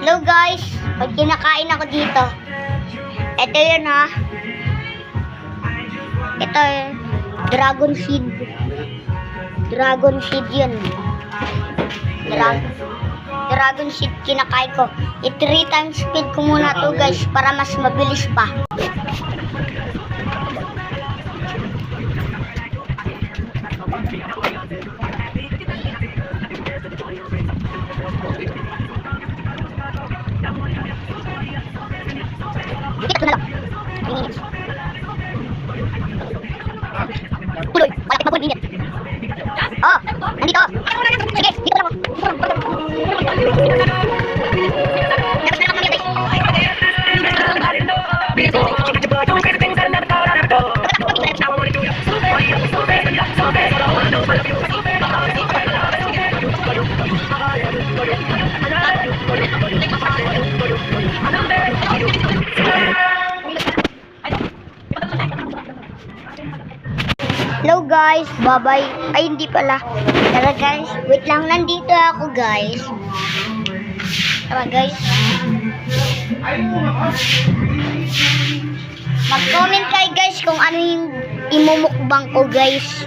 Hello guys, pag kinakain ako dito. Ito yun ha. Ito yun. Dragon seed. Dragon seed yun. Dragon seed kinakain ko. I-3 times speed ko muna to guys para mas mabilis pa. Dito na lang. Tuloy, malapit mag-1 minute. Oh, nandito. Sige, dito lang. Tapos na lang kami guys. Hello guys, bye-bye. Ay, hindi pala. Tara guys, wait lang, nandito ako guys. Tara guys. Mag-comment kayo guys kung ano yung imumukbang ko guys.